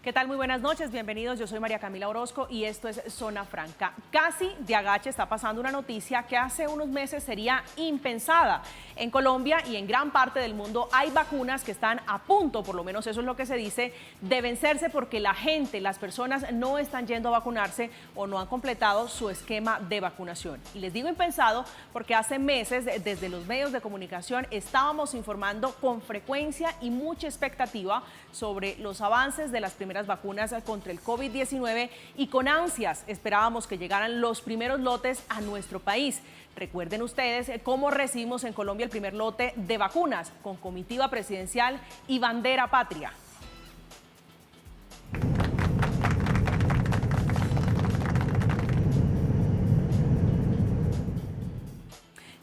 ¿Qué tal? Muy buenas noches, bienvenidos. Yo soy María Camila Orozco y esto es Zona Franca. Casi de agache está pasando una noticia que hace unos meses sería impensada. En Colombia y en gran parte del mundo hay vacunas que están a punto, por lo menos eso es lo que se dice, de vencerse porque la gente, las personas no están yendo a vacunarse o no han completado su esquema de vacunación. Y les digo impensado porque hace meses desde los medios de comunicación estábamos informando con frecuencia y mucha expectativa sobre los avances de las primeras vacunas contra el COVID-19 y con ansias esperábamos que llegaran los primeros lotes a nuestro país. Recuerden ustedes cómo recibimos en Colombia el primer lote de vacunas con comitiva presidencial y bandera patria.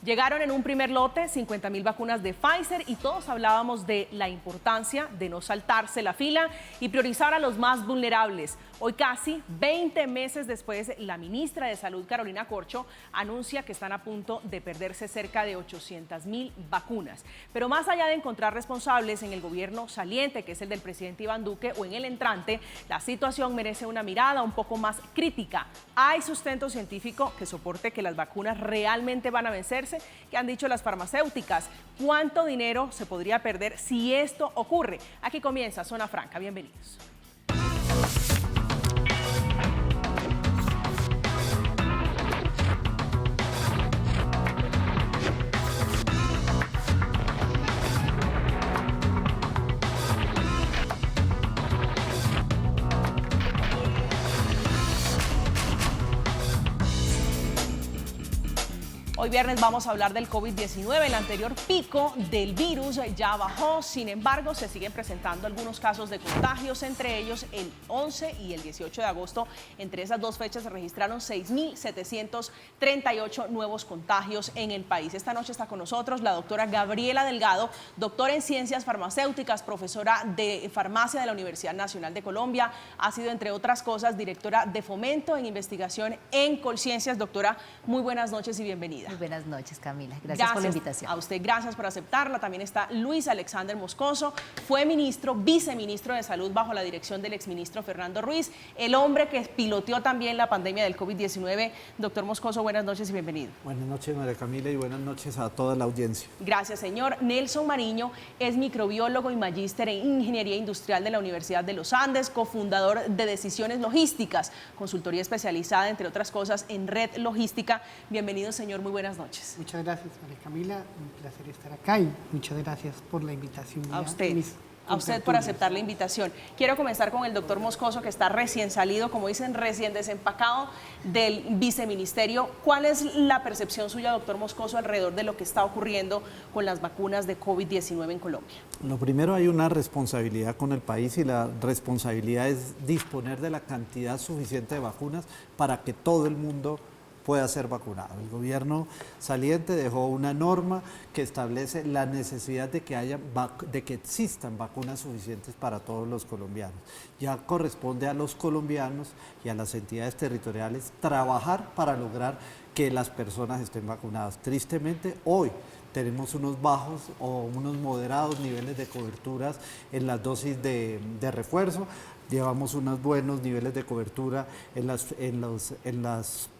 Llegaron en un primer lote 50.000 vacunas de Pfizer y todos hablábamos de la importancia de no saltarse la fila y priorizar a los más vulnerables. Hoy, casi 20 meses después, la ministra de Salud, Carolina Corcho, anuncia que están a punto de perderse cerca de 800.000 vacunas. Pero más allá de encontrar responsables en el gobierno saliente, que es el del presidente Iván Duque, o en el entrante, la situación merece una mirada un poco más crítica. ¿Hay sustento científico que soporte que las vacunas realmente van a vencerse? ¿Qué han dicho las farmacéuticas? ¿Cuánto dinero se podría perder si esto ocurre? Aquí comienza Zona Franca. Bienvenidos. Hoy viernes vamos a hablar del COVID-19. El anterior pico del virus ya bajó, sin embargo, se siguen presentando algunos casos de contagios, entre ellos el 11 y el 18 de agosto. Entre esas dos fechas se registraron 6.738 nuevos contagios en el país. Esta noche está con nosotros la doctora Gabriela Delgado, doctora en Ciencias Farmacéuticas, profesora de Farmacia de la Universidad Nacional de Colombia. Ha sido, entre otras cosas, directora de Fomento en Investigación en Colciencias. Doctora, muy buenas noches y bienvenida. Muy buenas noches, Camila. Gracias por la invitación. A usted, gracias por aceptarla. También está Luis Alexander Moscoso, fue viceministro de Salud bajo la dirección del exministro Fernando Ruiz, el hombre que piloteó también la pandemia del COVID-19. Doctor Moscoso, buenas noches y bienvenido. Buenas noches, María Camila, y buenas noches a toda la audiencia. Gracias, señor. Nelson Mariño es microbiólogo y magíster en Ingeniería Industrial de la Universidad de los Andes, cofundador de Decisiones Logísticas, consultoría especializada, entre otras cosas, en red logística. Bienvenido, señor. Muy buenas noches. Muchas gracias, María Camila. Un placer estar acá y muchas gracias por la invitación. A usted por aceptar la invitación. Quiero comenzar con el doctor Moscoso, que está recién salido, como dicen, recién desempacado del viceministerio. ¿Cuál es la percepción suya, doctor Moscoso, alrededor de lo que está ocurriendo con las vacunas de COVID-19 en Colombia? Lo primero, hay una responsabilidad con el país y la responsabilidad es disponer de la cantidad suficiente de vacunas para que todo el mundo pueda ser vacunado. El gobierno saliente dejó una norma que establece la necesidad de que existan vacunas suficientes para todos los colombianos. Ya corresponde a los colombianos y a las entidades territoriales trabajar para lograr que las personas estén vacunadas. Tristemente, hoy tenemos unos bajos o unos moderados niveles de coberturas en las dosis de refuerzo. Llevamos unos buenos niveles de cobertura en las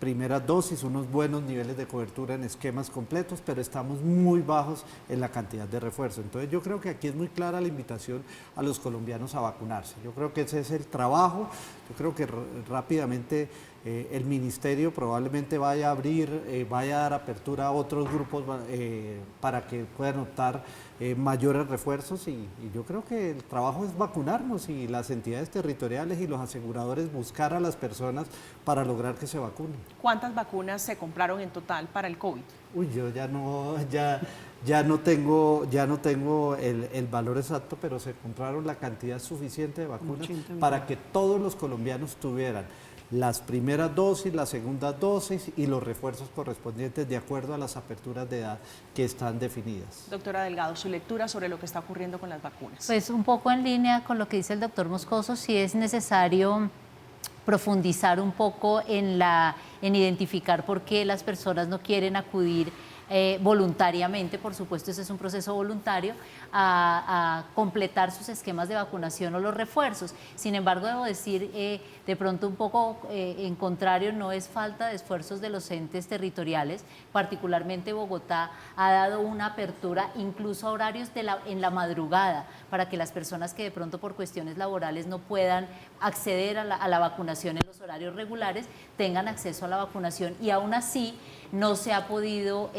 primeras dosis, unos buenos niveles de cobertura en esquemas completos, pero estamos muy bajos en la cantidad de refuerzo. Entonces yo creo que aquí es muy clara la invitación a los colombianos a vacunarse. Yo creo que ese es el trabajo. Yo creo que rápidamente el ministerio probablemente vaya a abrir, vaya a dar apertura a otros grupos para que puedan optar mayores refuerzos y yo creo que el trabajo es vacunarnos y las entidades territoriales y los aseguradores buscar a las personas para lograr que se vacunen. ¿Cuántas vacunas se compraron en total para el COVID? Uy, yo ya no tengo el valor exacto, pero se compraron la cantidad suficiente de vacunas para que todos los colombianos tuvieran las primeras dosis, las segundas dosis y los refuerzos correspondientes de acuerdo a las aperturas de edad que están definidas. Doctora Delgado, su lectura sobre lo que está ocurriendo con las vacunas. Pues un poco en línea con lo que dice el doctor Moscoso, sí es necesario profundizar un poco en identificar por qué las personas no quieren acudir voluntariamente, por supuesto, ese es un proceso voluntario, a completar sus esquemas de vacunación o los refuerzos. Sin embargo, debo decir, de pronto un poco en contrario, no es falta de esfuerzos de los entes territoriales, particularmente Bogotá ha dado una apertura incluso a horarios en la madrugada para que las personas que de pronto por cuestiones laborales no puedan acceder a la vacunación en los horarios regulares tengan acceso a la vacunación, y aún así no se ha podido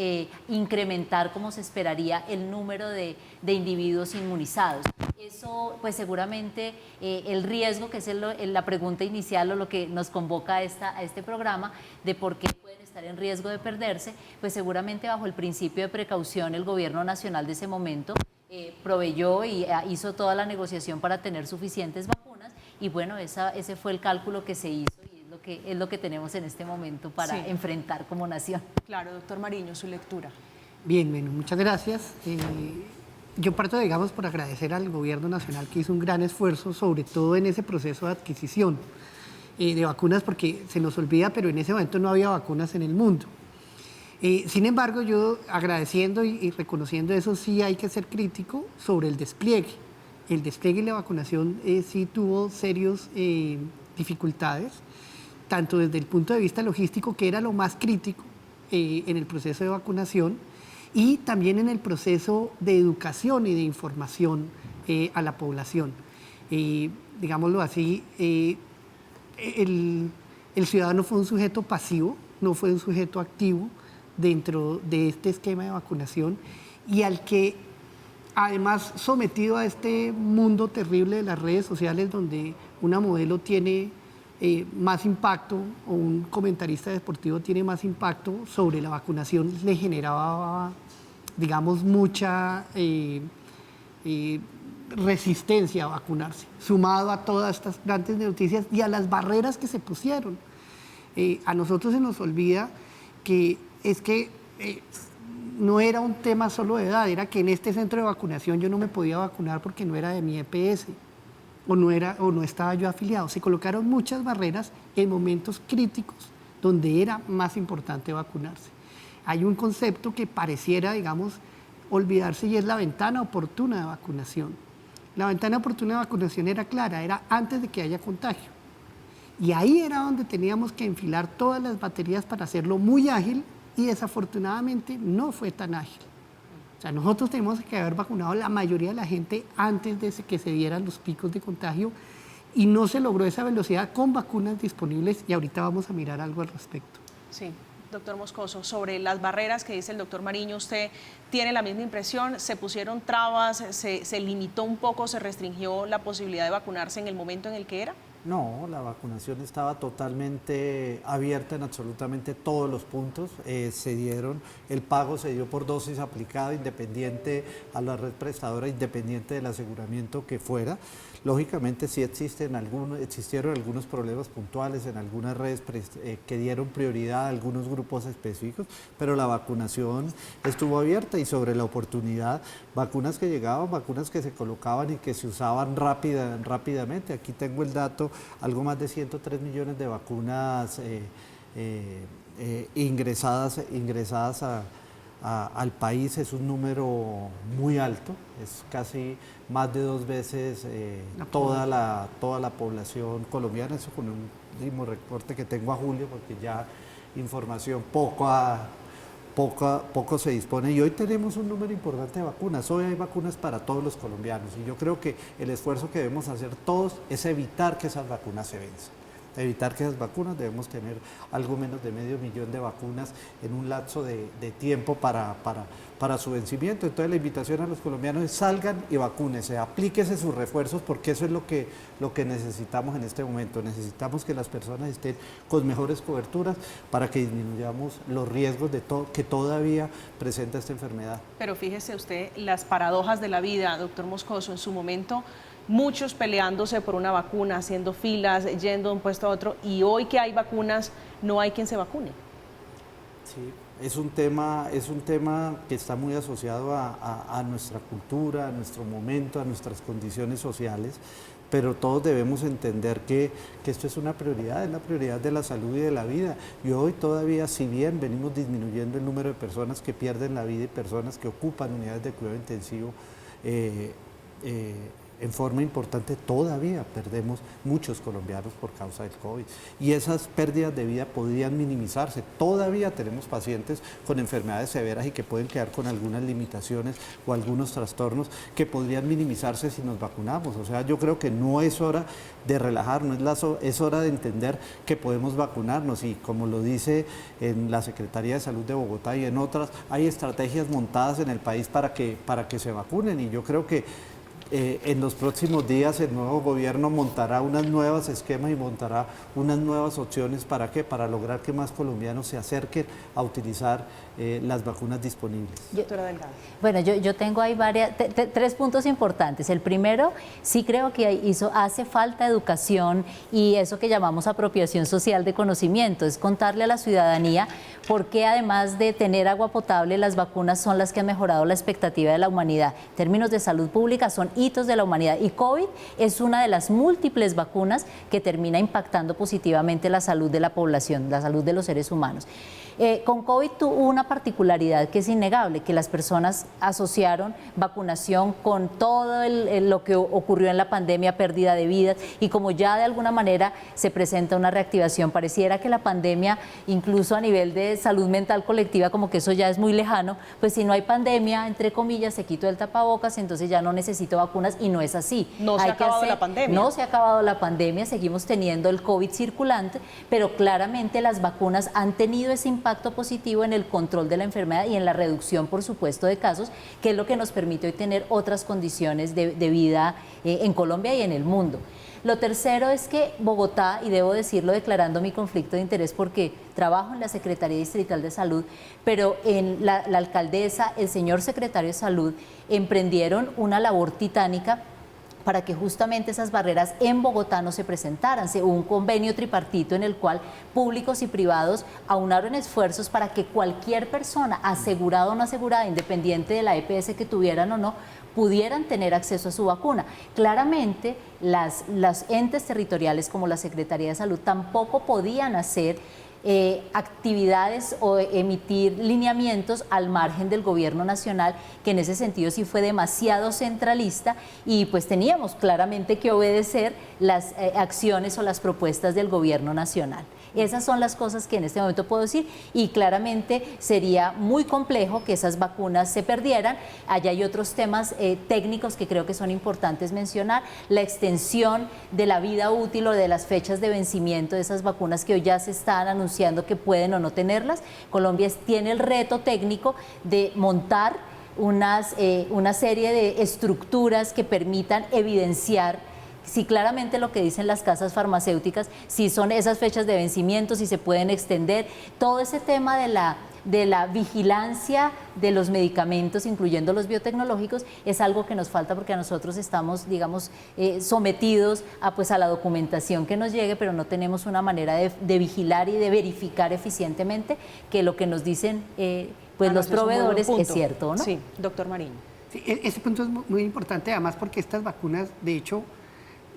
incrementar como se esperaría el número de individuos inmunizados. Eso, pues seguramente el riesgo, que es la pregunta inicial o lo que nos convoca a este programa, de por qué pueden estar en riesgo de perderse, pues seguramente bajo el principio de precaución el gobierno nacional de ese momento proveyó y hizo toda la negociación para tener suficientes vacunas, y bueno, ese fue el cálculo que se hizo y es lo que tenemos en este momento para enfrentar como nación. Claro, doctor Mariño, su lectura. Bien, bueno, muchas gracias. Yo parto, digamos, por agradecer al gobierno nacional, que hizo un gran esfuerzo, sobre todo en ese proceso de adquisición de vacunas, porque se nos olvida, pero en ese momento no había vacunas en el mundo. Sin embargo, yo agradeciendo y reconociendo eso, sí hay que ser crítico sobre el despliegue. El despliegue y la vacunación sí tuvo serias dificultades, tanto desde el punto de vista logístico, que era lo más crítico en el proceso de vacunación, y también en el proceso de educación y de información a la población. Digámoslo así, el ciudadano fue un sujeto pasivo, no fue un sujeto activo dentro de este esquema de vacunación, y al que además sometido a este mundo terrible de las redes sociales, donde una modelo tiene más impacto o un comentarista deportivo tiene más impacto sobre la vacunación, le generaba, digamos, mucha resistencia a vacunarse, sumado a todas estas grandes noticias y a las barreras que se pusieron. A nosotros se nos olvida que no era un tema solo de edad, era que en este centro de vacunación yo no me podía vacunar porque no era de mi EPS o no estaba yo afiliado. Se colocaron muchas barreras en momentos críticos donde era más importante vacunarse. Hay un concepto que pareciera, digamos, olvidarse, y es la ventana oportuna de vacunación. La ventana oportuna de vacunación era clara, era antes de que haya contagio. Y ahí era donde teníamos que enfilar todas las baterías para hacerlo muy ágil, y desafortunadamente no fue tan ágil. O sea, nosotros tenemos que haber vacunado la mayoría de la gente antes de que se dieran los picos de contagio, y no se logró esa velocidad con vacunas disponibles, y ahorita vamos a mirar algo al respecto. Sí, doctor Moscoso, sobre las barreras que dice el doctor Mariño, ¿usted tiene la misma impresión? ¿Se pusieron trabas, se limitó un poco, se restringió la posibilidad de vacunarse en el momento en el que era? No, la vacunación estaba totalmente abierta en absolutamente todos los puntos. El pago se dio por dosis aplicada, independiente a la red prestadora, independiente del aseguramiento que fuera. Lógicamente sí existieron algunos problemas puntuales en algunas redes que dieron prioridad a algunos grupos específicos, pero la vacunación estuvo abierta, y sobre la oportunidad, vacunas que llegaban, vacunas que se colocaban y que se usaban rápidamente. Aquí tengo el dato, algo más de 103 millones de vacunas ingresadas al país. Es un número muy alto, es casi más de 2 veces toda la población colombiana. Eso con un último reporte que tengo a julio, porque ya información poco se dispone, y hoy tenemos un número importante de vacunas. Hoy hay vacunas para todos los colombianos, y yo creo que el esfuerzo que debemos hacer todos es evitar que esas vacunas se venzan. Evitar que esas vacunas, debemos tener algo menos de 500.000 de vacunas en un lapso de tiempo para su vencimiento. Entonces la invitación a los colombianos es: salgan y vacúnense, aplíquese sus refuerzos, porque eso es lo que necesitamos en este momento. Necesitamos que las personas estén con mejores coberturas para que disminuyamos los riesgos que todavía presenta esta enfermedad. Pero fíjese usted las paradojas de la vida, doctor Moscoso. En su momento, muchos peleándose por una vacuna, haciendo filas, yendo de un puesto a otro, y hoy que hay vacunas, no hay quien se vacune. Sí, es un tema que está muy asociado a nuestra cultura, a nuestro momento, a nuestras condiciones sociales, pero todos debemos entender que esto es una prioridad, es la prioridad de la salud y de la vida. Y hoy todavía, si bien venimos disminuyendo el número de personas que pierden la vida y personas que ocupan unidades de cuidado intensivo, en forma importante todavía perdemos muchos colombianos por causa del COVID y esas pérdidas de vida podrían minimizarse. Todavía tenemos pacientes con enfermedades severas y que pueden quedar con algunas limitaciones o algunos trastornos que podrían minimizarse si nos vacunamos. O sea, yo creo que no es hora de relajarnos, es hora de entender que podemos vacunarnos y como lo dice en la Secretaría de Salud de Bogotá y en otras, hay estrategias montadas en el país para que se vacunen y yo creo que en los próximos días el nuevo gobierno montará unos nuevos esquemas y montará unas nuevas opciones. ¿Para qué? Para lograr que más colombianos se acerquen a utilizar las vacunas disponibles. Doctora Delgado. Bueno, yo tengo ahí tres puntos importantes. El primero, sí creo que hace falta educación y eso que llamamos apropiación social de conocimiento, es contarle a la ciudadanía por qué además de tener agua potable, las vacunas son las que han mejorado la expectativa de la humanidad. En términos de salud pública son hitos de la humanidad y COVID es una de las múltiples vacunas que termina impactando positivamente la salud de la población, la salud de los seres humanos. Con COVID tuvo una particularidad que es innegable, que las personas asociaron vacunación con todo lo que ocurrió en la pandemia, pérdida de vidas, y como ya de alguna manera se presenta una reactivación, pareciera que la pandemia, incluso a nivel de salud mental colectiva, como que eso ya es muy lejano, pues si no hay pandemia, entre comillas, se quitó el tapabocas, entonces ya no necesito vacunas, y no es así. No se ha acabado la pandemia. No se ha acabado la pandemia, seguimos teniendo el COVID circulante, pero claramente las vacunas han tenido ese impacto positivo en el control de la enfermedad y en la reducción, por supuesto, de casos, que es lo que nos permite hoy tener otras condiciones de vida en Colombia y en el mundo. Lo tercero es que Bogotá, y debo decirlo declarando mi conflicto de interés porque trabajo en la Secretaría Distrital de Salud, pero en la alcaldesa, el señor secretario de Salud, emprendieron una labor titánica para que justamente esas barreras en Bogotá no se presentaran. Se hubo un convenio tripartito en el cual públicos y privados aunaron esfuerzos para que cualquier persona, asegurada o no asegurada, independiente de la EPS que tuvieran o no, pudieran tener acceso a su vacuna. Claramente, las entes territoriales como la Secretaría de Salud tampoco podían hacer actividades o emitir lineamientos al margen del gobierno nacional, que en ese sentido sí fue demasiado centralista y pues teníamos claramente que obedecer las acciones o las propuestas del gobierno nacional. Esas son las cosas que en este momento puedo decir y claramente sería muy complejo que esas vacunas se perdieran. Allá hay otros temas técnicos que creo que son importantes mencionar, la extensión de la vida útil o de las fechas de vencimiento de esas vacunas que hoy ya se están anunciando que pueden o no tenerlas. Colombia tiene el reto técnico de montar una serie de estructuras que permitan evidenciar si claramente lo que dicen las casas farmacéuticas, si son esas fechas de vencimiento, si se pueden extender, todo ese tema de la vigilancia de los medicamentos, incluyendo los biotecnológicos, es algo que nos falta porque a nosotros estamos, digamos, sometidos a la documentación que nos llegue, pero no tenemos una manera de vigilar y de verificar eficientemente que lo que nos dicen los proveedores es cierto, ¿no? Sí, doctor Mariño. Sí, ese punto es muy importante, además porque estas vacunas, de hecho,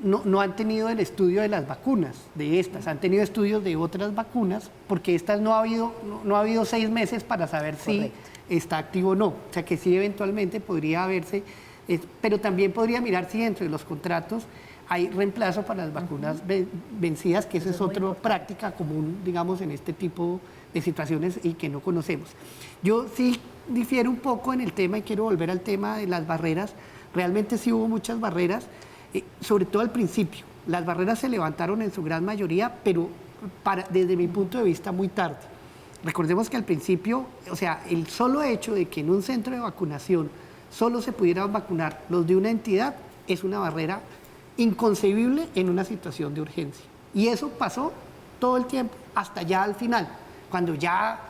no han tenido el estudio de las vacunas, de estas, han tenido estudios de otras vacunas, porque estas no ha habido 6 meses para saber si está activo o no. O sea que sí eventualmente podría haberse, pero también podría mirar si dentro de los contratos hay reemplazo para las vacunas vencidas, que esa es otra práctica común, digamos, en este tipo de situaciones y que no conocemos. Yo sí difiero un poco en el tema y quiero volver al tema de las barreras. Realmente sí hubo muchas barreras, sobre todo al principio. Las barreras se levantaron en su gran mayoría, pero desde mi punto de vista muy tarde. Recordemos que al principio, o sea, el solo hecho de que en un centro de vacunación solo se pudieran vacunar los de una entidad es una barrera inconcebible en una situación de urgencia. Y eso pasó todo el tiempo, hasta ya al final, cuando ya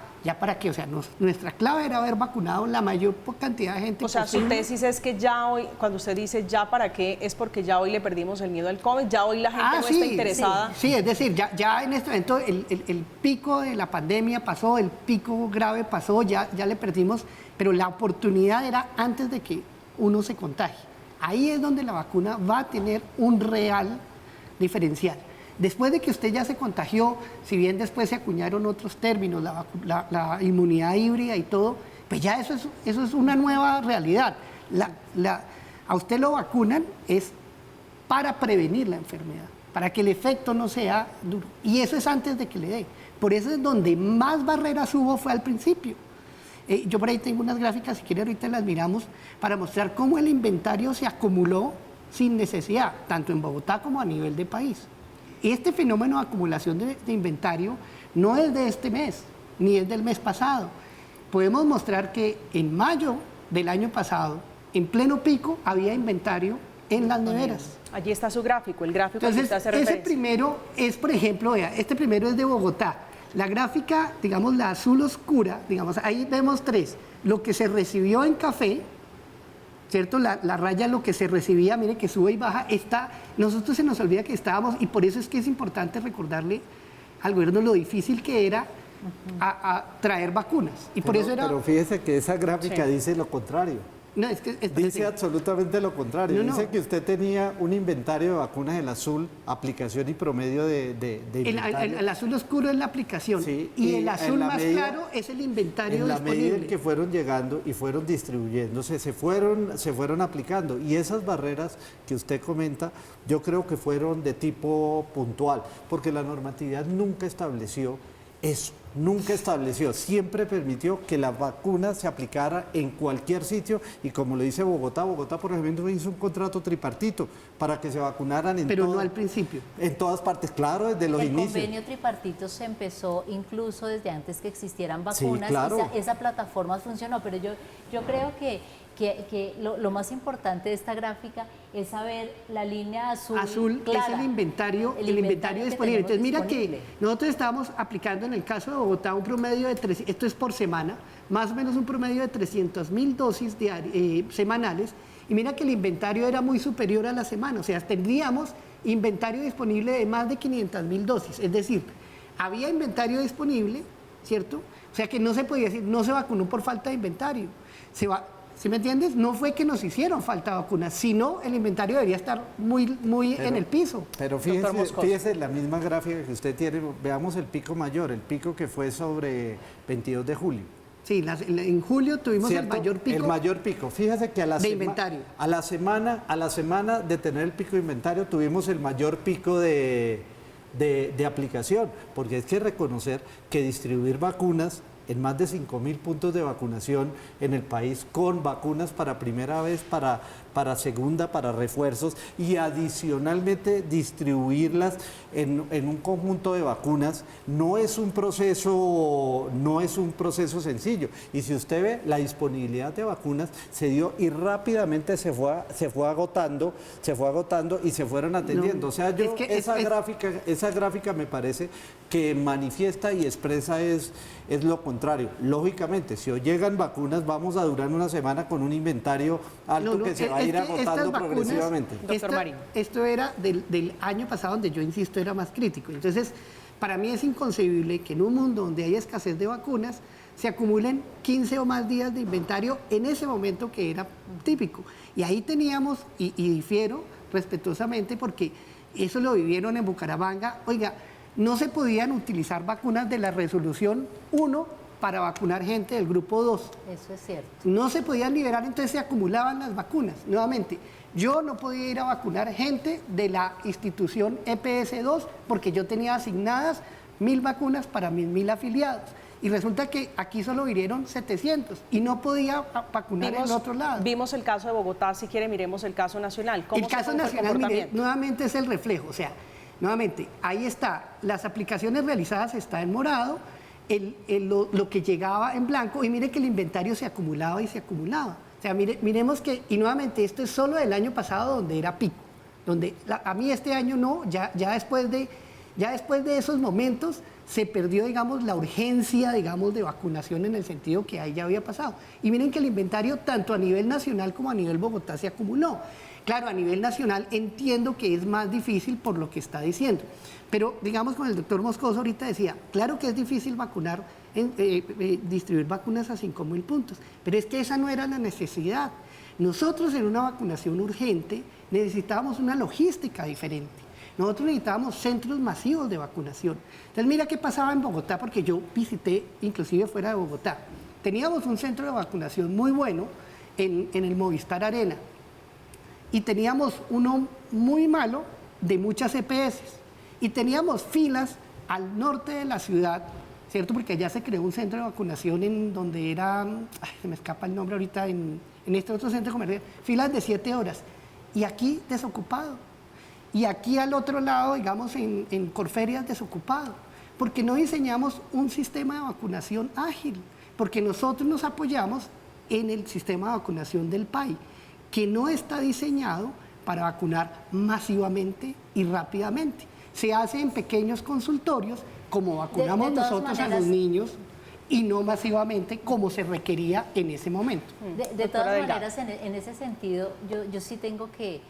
para qué, o sea, nuestra clave era haber vacunado la mayor cantidad de gente. O sea, posible. su tesis es que ya hoy, cuando usted dice ya para qué, es porque ya hoy le perdimos el miedo al COVID, ya hoy la gente no está interesada. Sí, es decir, ya en este momento el pico de la pandemia pasó, el pico grave pasó, ya le perdimos, pero la oportunidad era antes de que uno se contagie. Ahí es donde la vacuna va a tener un real diferencial. Después de que usted ya se contagió, si bien después se acuñaron otros términos, la inmunidad híbrida y todo, pues ya eso es una nueva realidad. A usted lo vacunan es para prevenir la enfermedad, para que el efecto no sea duro. Y eso es antes de que le dé. Por eso es donde más barreras hubo fue al principio. Yo por ahí tengo unas gráficas, si quiere ahorita las miramos, para mostrar cómo el inventario se acumuló sin necesidad, tanto en Bogotá como a nivel de país. Este fenómeno de acumulación de inventario no es de este mes, ni es del mes pasado. Podemos mostrar que en mayo del año pasado, en pleno pico, había inventario en las neveras. Allí está su gráfico, el gráfico al que usted hace Entonces, ese referencia. primero es, por ejemplo, vea, este primero es de Bogotá. La gráfica, digamos, la azul oscura, digamos, ahí vemos tres. Lo que se recibió en café, ¿cierto? La raya, lo que se recibía, mire que sube y baja, nosotros se nos olvida que estábamos, y por eso es que es importante recordarle al gobierno lo difícil que era a traer vacunas. Y por eso era... Pero fíjese que esa gráfica Sí. dice lo contrario. No, es que, Dice absolutamente lo contrario. No. Dice que usted tenía un inventario de vacunas en azul, aplicación y promedio de inventario. el azul oscuro es la aplicación, Sí, y el en azul la más medida- claro es el inventario En la medida en disponible. que fueron llegando y fueron distribuyéndose, se fueron aplicando. Y esas barreras que usted comenta, yo creo que fueron de tipo puntual, porque la normatividad nunca estableció eso, siempre permitió que la vacuna se aplicara en cualquier sitio, y como le dice Bogotá, por ejemplo, hizo un contrato tripartito para que se vacunaran Pero no al principio. en todas partes, claro, desde los El inicios. convenio tripartito se empezó incluso desde antes que existieran vacunas. claro. Esa plataforma funcionó, pero yo creo que lo más importante de esta gráfica es saber la línea azul es clara, el inventario que disponible. tenemos Entonces mira disponible. que nosotros estábamos aplicando en el caso de Bogotá un promedio de esto es por semana, más o menos un promedio de 300.000 dosis semanales, y mira que el inventario era muy superior a la semana, o sea, tendríamos inventario disponible de más de 500.000 dosis, es decir, había inventario disponible, ¿cierto? O sea que no se podía decir, no se vacunó por falta de inventario. ¿Sí me entiendes? No fue que nos hicieron falta vacunas, sino el inventario debería estar muy en el piso. Pero Doctor Moscoso. fíjese la misma gráfica que usted tiene, veamos el pico mayor, el pico que fue sobre 22 de julio. Sí, en julio tuvimos el ¿Cierto? mayor pico. El mayor pico. Fíjese que de inventario. a la semana de tener el pico de inventario tuvimos el mayor pico de aplicación, porque hay que reconocer que distribuir vacunas en más de 5.000 puntos de vacunación en el país, con vacunas para primera vez, para segunda, para refuerzos, y adicionalmente distribuirlas en un conjunto de vacunas, no es un proceso sencillo. Y si usted ve, la disponibilidad de vacunas se dio y rápidamente se fue agotando y se fueron atendiendo. No, O sea, esa gráfica me parece que manifiesta y expresa es lo contrario. Lógicamente, si hoy llegan vacunas, vamos a durar una semana con un inventario alto que se va a ir agotando progresivamente. Doctor Marín. Esto era del año pasado, donde yo insisto era más crítico. Entonces, para mí es inconcebible que en un mundo donde hay escasez de vacunas se acumulen 15 o más días de inventario en ese momento que era típico. Y ahí teníamos, y difiero respetuosamente, porque eso lo vivieron en Bucaramanga. Oiga, no se podían utilizar vacunas de la resolución 1 para vacunar gente del grupo 2. Eso es cierto. No se podían liberar, entonces se acumulaban las vacunas. Nuevamente, yo no podía ir a vacunar gente de la institución EPS2 porque yo tenía asignadas 1.000 vacunas para mis 1.000 afiliados. Y resulta que aquí solo vinieron 700 y no podía vacunar en el otro lado. Vimos el caso de Bogotá, si quiere miremos el caso nacional. ¿Cómo El caso fue nacional, mire, comportamiento? nuevamente es el reflejo. O sea, nuevamente, ahí está, las aplicaciones realizadas está en morado, lo que llegaba en blanco, y mire que el inventario se acumulaba y se acumulaba. O sea, miremos que, y nuevamente, esto es solo del año pasado donde era pico, donde a mí este año no, ya después de esos momentos se perdió, digamos, la urgencia, digamos, de vacunación en el sentido que ahí ya había pasado. Y miren que el inventario, tanto a nivel nacional como a nivel Bogotá, se acumuló. Claro, a nivel nacional entiendo que es más difícil por lo que está diciendo, pero digamos, con el doctor Moscoso ahorita decía, claro que es difícil distribuir vacunas a 5.000 puntos, pero es que esa no era la necesidad. Nosotros en una vacunación urgente necesitábamos una logística diferente. Nosotros necesitábamos centros masivos de vacunación. Entonces mira qué pasaba en Bogotá, porque yo visité inclusive fuera de Bogotá. Teníamos un centro de vacunación muy bueno en el Movistar Arena y teníamos uno muy malo de muchas EPS y teníamos filas al norte de la ciudad, ¿cierto? Porque allá se creó un centro de vacunación en donde era, se me escapa el nombre ahorita, en este otro centro comercial, filas de 7 horas y aquí desocupado. Y aquí al otro lado, digamos, en Corferias desocupado, porque no diseñamos un sistema de vacunación ágil, porque nosotros nos apoyamos en el sistema de vacunación del PAI, que no está diseñado para vacunar masivamente y rápidamente. Se hace en pequeños consultorios, como vacunamos nosotros a los niños, y no masivamente como se requería en ese momento. De todas maneras, en ese sentido, yo sí tengo que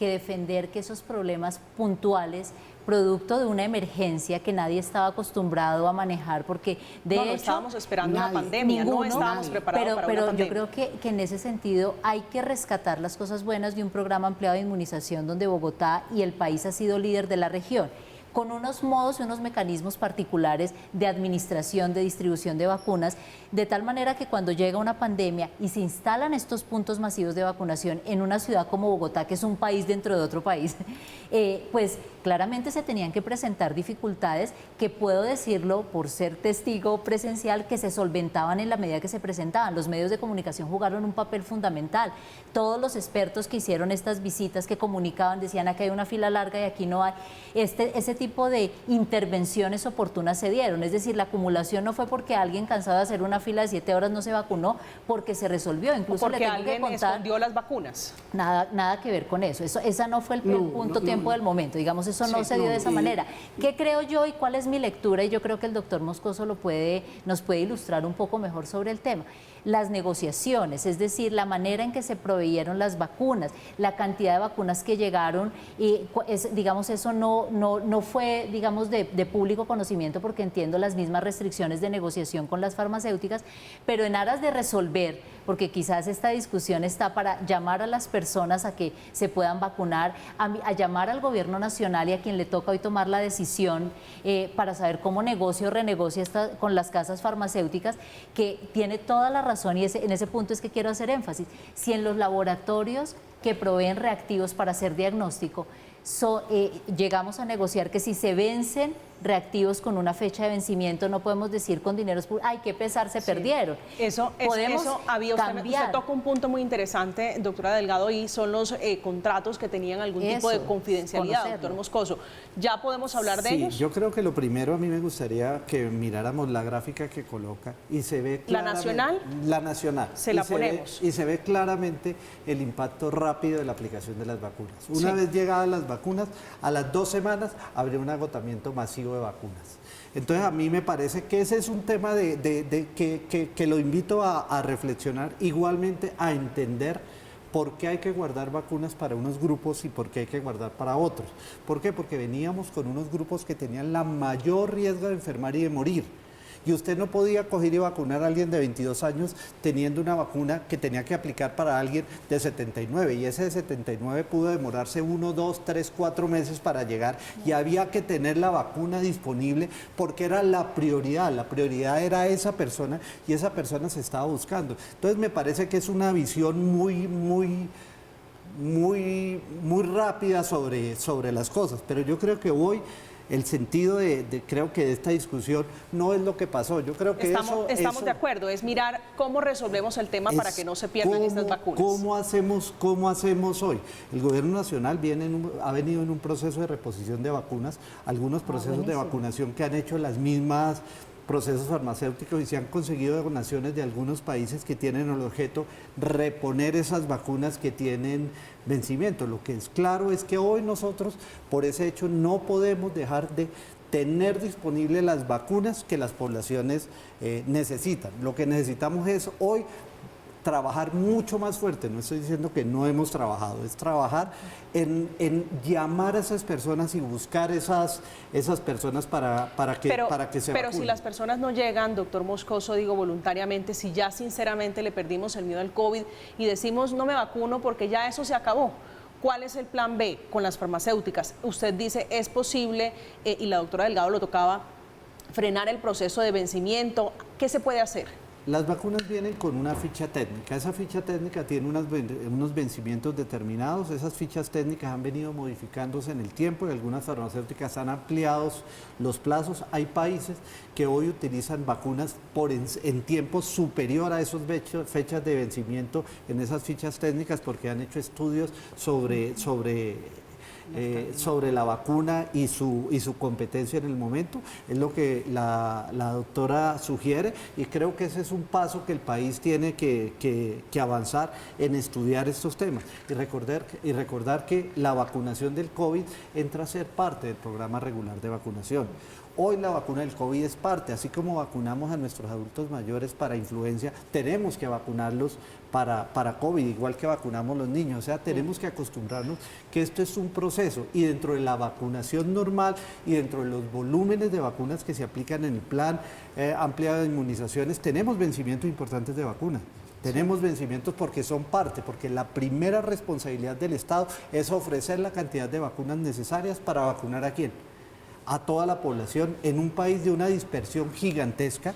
defender que esos problemas puntuales, producto de una emergencia que nadie estaba acostumbrado a manejar, porque de hecho... No estábamos esperando una pandemia, no estábamos preparados para una pandemia. Yo creo que en ese sentido hay que rescatar las cosas buenas de un programa ampliado de inmunización donde Bogotá y el país ha sido líder de la región, con unos modos y unos mecanismos particulares de administración, de distribución de vacunas, de tal manera que cuando llega una pandemia y se instalan estos puntos masivos de vacunación en una ciudad como Bogotá, que es un país dentro de otro país, pues claramente se tenían que presentar dificultades que puedo decirlo por ser testigo presencial, que se solventaban en la medida que se presentaban. Los medios de comunicación jugaron un papel fundamental. Todos los expertos que hicieron estas visitas, que comunicaban, decían aquí hay una fila larga y aquí no hay. Ese tipo de intervenciones oportunas se dieron. Es decir, la acumulación no fue porque alguien cansado de hacer una fila de 7 horas no se vacunó, porque se resolvió. Incluso porque le tengo alguien que contar, escondió las vacunas. Nada que ver con eso. Esa no fue el punto tiempo del momento. Digamos, eso no se dio de esa manera. ¿Qué creo yo y cuál es mi lectura? Y yo creo que el doctor Moscoso nos puede ilustrar un poco mejor sobre el tema. Las negociaciones, es decir, la manera en que se proveyeron las vacunas, la cantidad de vacunas que llegaron, y digamos, eso no fue, digamos, de público conocimiento, porque entiendo las mismas restricciones de negociación con las farmacéuticas, pero en aras de resolver, porque quizás esta discusión está para llamar a las personas a que se puedan vacunar, a llamar al gobierno nacional y a quien le toca hoy tomar la decisión para saber cómo negocia o renegocia con las casas farmacéuticas, que tiene toda la razón, y en ese punto es que quiero hacer énfasis. Si en los laboratorios que proveen reactivos para hacer diagnóstico llegamos a negociar que si se vencen reactivos con una fecha de vencimiento, no podemos decir con dineros públicos, ay, qué pesar, se perdieron. Podemos cambiar. Usted toca un punto muy interesante, doctora Delgado, y son los contratos que tenían algún tipo de confidencialidad, doctor Moscoso. ¿Ya podemos hablar de ellos? Sí, yo creo que lo primero a mí me gustaría que miráramos la gráfica que coloca y se ve claramente... ¿La nacional? La nacional. Se la ponemos. Y se ve claramente el impacto rápido de la aplicación de las vacunas. Una vez llegadas las vacunas, a las 2 semanas habría un agotamiento masivo de vacunas. Entonces a mí me parece que ese es un tema que lo invito a reflexionar, igualmente a entender por qué hay que guardar vacunas para unos grupos y por qué hay que guardar para otros. ¿Por qué? Porque veníamos con unos grupos que tenían la mayor riesgo de enfermar y de morir. Y usted no podía coger y vacunar a alguien de 22 años teniendo una vacuna que tenía que aplicar para alguien de 79. Y ese de 79 pudo demorarse 1, 2, 3, 4 meses para llegar. Y había que tener la vacuna disponible porque era la prioridad. La prioridad era esa persona y esa persona se estaba buscando. Entonces me parece que es una visión muy rápida sobre las cosas. Pero yo creo que hoy... el sentido creo que de esta discusión no es lo que pasó. Yo creo que estamos de acuerdo, es mirar cómo resolvemos el tema para que no se pierdan estas vacunas. ¿Cómo hacemos hoy? El gobierno nacional ha venido en un proceso de reposición de vacunas, algunos procesos de vacunación que han hecho las mismas procesos farmacéuticos y se han conseguido donaciones de algunos países que tienen el objeto reponer esas vacunas que tienen vencimiento. Lo que es claro es que hoy nosotros, por ese hecho, no podemos dejar de tener disponibles las vacunas que las poblaciones necesitan. Lo que necesitamos es hoy trabajar mucho más fuerte, no estoy diciendo que no hemos trabajado, es trabajar en llamar a esas personas y buscar esas personas para que se vacunen. Pero si las personas no llegan, doctor Moscoso, digo voluntariamente, si ya sinceramente le perdimos el miedo al COVID y decimos no me vacuno porque ya eso se acabó, ¿cuál es el plan B con las farmacéuticas? Usted dice es posible, y la doctora Delgado lo tocaba, frenar el proceso de vencimiento. ¿Qué se puede hacer? Las vacunas vienen con una ficha técnica. Esa ficha técnica tiene unos vencimientos determinados. Esas fichas técnicas han venido modificándose en el tiempo y algunas farmacéuticas han ampliado los plazos. Hay países que hoy utilizan vacunas en tiempo superior a esas fechas de vencimiento en esas fichas técnicas porque han hecho estudios sobre la vacuna y su competencia en el momento. Es lo que la doctora sugiere y creo que ese es un paso que el país tiene que avanzar en estudiar estos temas y recordar que la vacunación del COVID entra a ser parte del programa regular de vacunación. Hoy la vacuna del COVID es parte, así como vacunamos a nuestros adultos mayores para influenza, tenemos que vacunarlos para COVID, igual que vacunamos a los niños. O sea, tenemos que acostumbrarnos que esto es un proceso y dentro de la vacunación normal y dentro de los volúmenes de vacunas que se aplican en el plan ampliado de inmunizaciones, tenemos vencimientos importantes de vacunas. Tenemos vencimientos porque son parte, porque la primera responsabilidad del Estado es ofrecer la cantidad de vacunas necesarias para vacunar ¿a quién? A toda la población en un país de una dispersión gigantesca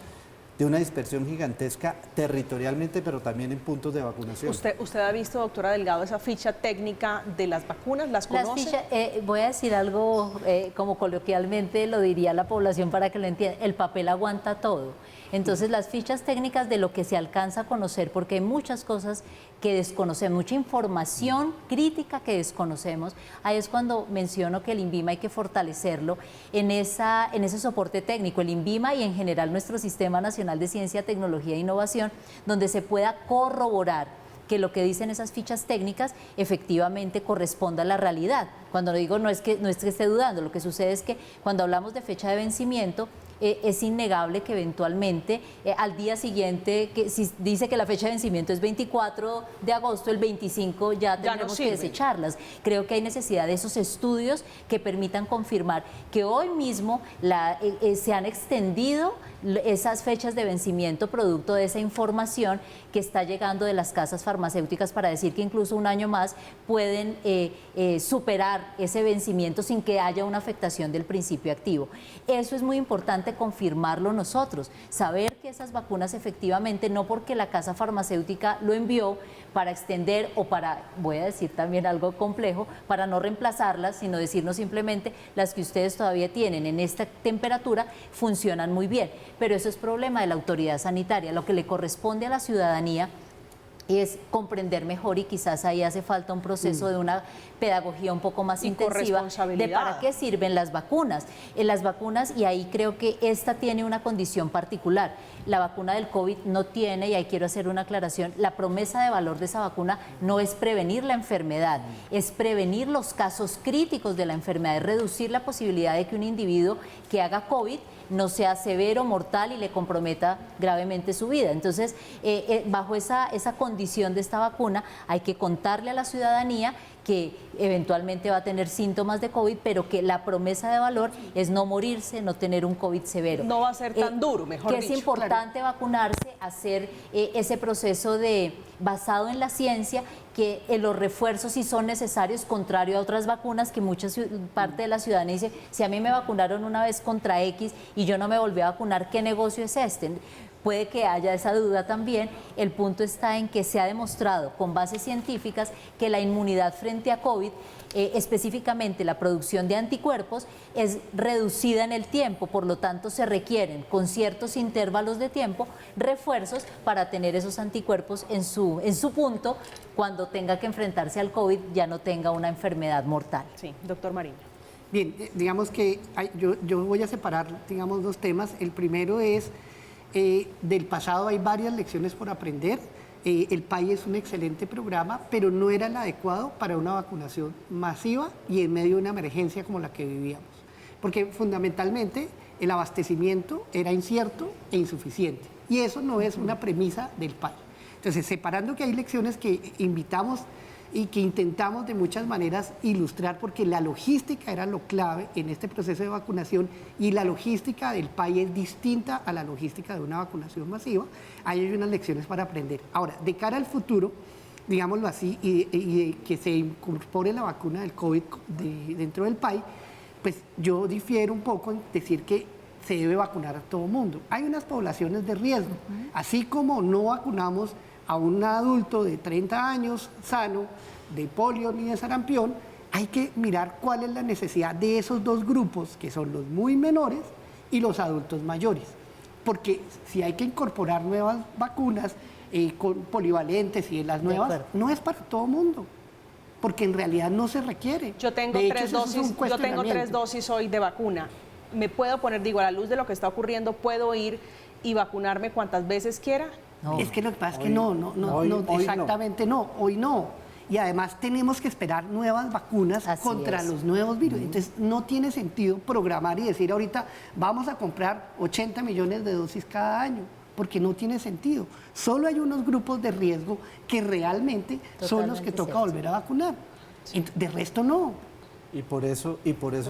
territorialmente, pero también en puntos de vacunación. ¿Usted ha visto, doctora Delgado, esa ficha técnica de las vacunas? ¿Las conoce? Voy a decir algo, como coloquialmente lo diría la población para que lo entienda, el papel aguanta todo. Entonces, las fichas técnicas de lo que se alcanza a conocer, porque hay muchas cosas que desconocemos, mucha información crítica que desconocemos. Ahí es cuando menciono que el INVIMA hay que fortalecerlo en ese soporte técnico, el INVIMA y en general nuestro Sistema Nacional de Ciencia, Tecnología e Innovación, donde se pueda corroborar que lo que dicen esas fichas técnicas efectivamente corresponda a la realidad. Cuando lo digo no es que esté dudando, lo que sucede es que cuando hablamos de fecha de vencimiento, es innegable que eventualmente al día siguiente, que si dice que la fecha de vencimiento es 24 de agosto, el 25 ya tendremos que desecharlas. Creo que hay necesidad de esos estudios que permitan confirmar que hoy mismo se han extendido esas fechas de vencimiento producto de esa información que está llegando de las casas farmacéuticas para decir que incluso un año más pueden superar ese vencimiento sin que haya una afectación del principio activo. Eso es muy importante confirmarlo nosotros, saber que esas vacunas efectivamente, no porque la casa farmacéutica lo envió para extender o para, voy a decir también algo complejo, para no reemplazarlas, sino decirnos simplemente las que ustedes todavía tienen en esta temperatura funcionan muy bien. Pero eso es problema de la autoridad sanitaria. Lo que le corresponde a la ciudadanía es comprender mejor y quizás ahí hace falta un proceso de una pedagogía un poco más intensiva de para qué sirven las vacunas. Las vacunas, y ahí creo que esta tiene una condición particular. La vacuna del COVID no tiene, y ahí quiero hacer una aclaración, la promesa de valor de esa vacuna no es prevenir la enfermedad, es prevenir los casos críticos de la enfermedad, es reducir la posibilidad de que un individuo que haga COVID no sea severo, mortal y le comprometa gravemente su vida. Entonces, bajo esa condición de esta vacuna, hay que contarle a la ciudadanía que eventualmente va a tener síntomas de COVID, pero que la promesa de valor es no morirse, no tener un COVID severo. No va a ser tan duro, mejor dicho. Que es importante vacunarse, hacer ese proceso basado en la ciencia, que los refuerzos sí son necesarios, contrario a otras vacunas que mucha parte de la ciudadanía dice, si a mí me vacunaron una vez contra X y yo no me volví a vacunar, ¿qué negocio es este? Puede que haya esa duda también. El punto está en que se ha demostrado con bases científicas que la inmunidad frente a COVID, específicamente la producción de anticuerpos, es reducida en el tiempo, por lo tanto se requieren con ciertos intervalos de tiempo refuerzos para tener esos anticuerpos en su punto, cuando tenga que enfrentarse al COVID ya no tenga una enfermedad mortal. Sí, doctor Mariño. Bien, digamos que yo voy a separar, digamos, dos temas. El primero es del pasado hay varias lecciones por aprender. El PAI es un excelente programa, pero no era el adecuado para una vacunación masiva y en medio de una emergencia como la que vivíamos. Porque fundamentalmente el abastecimiento era incierto e insuficiente. Y eso no es una premisa del PAI. Entonces, separando que hay lecciones que invitamos y que intentamos de muchas maneras ilustrar, porque la logística era lo clave en este proceso de vacunación y la logística del país es distinta a la logística de una vacunación masiva, ahí hay unas lecciones para aprender. Ahora, de cara al futuro, digámoslo así, y que se incorpore la vacuna del COVID dentro del país, pues yo difiero un poco en decir que se debe vacunar a todo el mundo. Hay unas poblaciones de riesgo, así como no vacunamos a un adulto de 30 años sano de polio ni de sarampión, hay que mirar cuál es la necesidad de esos dos grupos, que son los muy menores y los adultos mayores. Porque si hay que incorporar nuevas vacunas con polivalentes y las nuevas, no es para todo el mundo, porque en realidad no se requiere. Yo tengo tres dosis hoy de vacuna. ¿Me puedo poner, digo, a la luz de lo que está ocurriendo, puedo ir y vacunarme cuantas veces quiera? No. Es que lo que pasa es que exactamente no, hoy no. Y además tenemos que esperar nuevas vacunas contra los nuevos virus. Entonces no tiene sentido programar y decir ahorita vamos a comprar 80 millones de dosis cada año, porque no tiene sentido. Solo hay unos grupos de riesgo que realmente son los que toca volver a vacunar. De resto no. Y por eso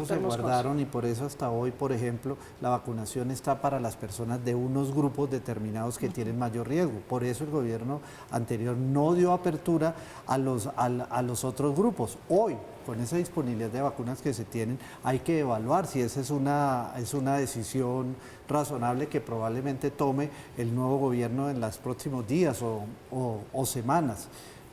se guardaron, y por eso hasta hoy, por ejemplo, la vacunación está para las personas de unos grupos determinados que tienen mayor riesgo. Por eso el gobierno anterior no dio apertura a los otros grupos. Hoy, con esa disponibilidad de vacunas que se tienen, hay que evaluar si esa es una decisión razonable que probablemente tome el nuevo gobierno en los próximos días o semanas.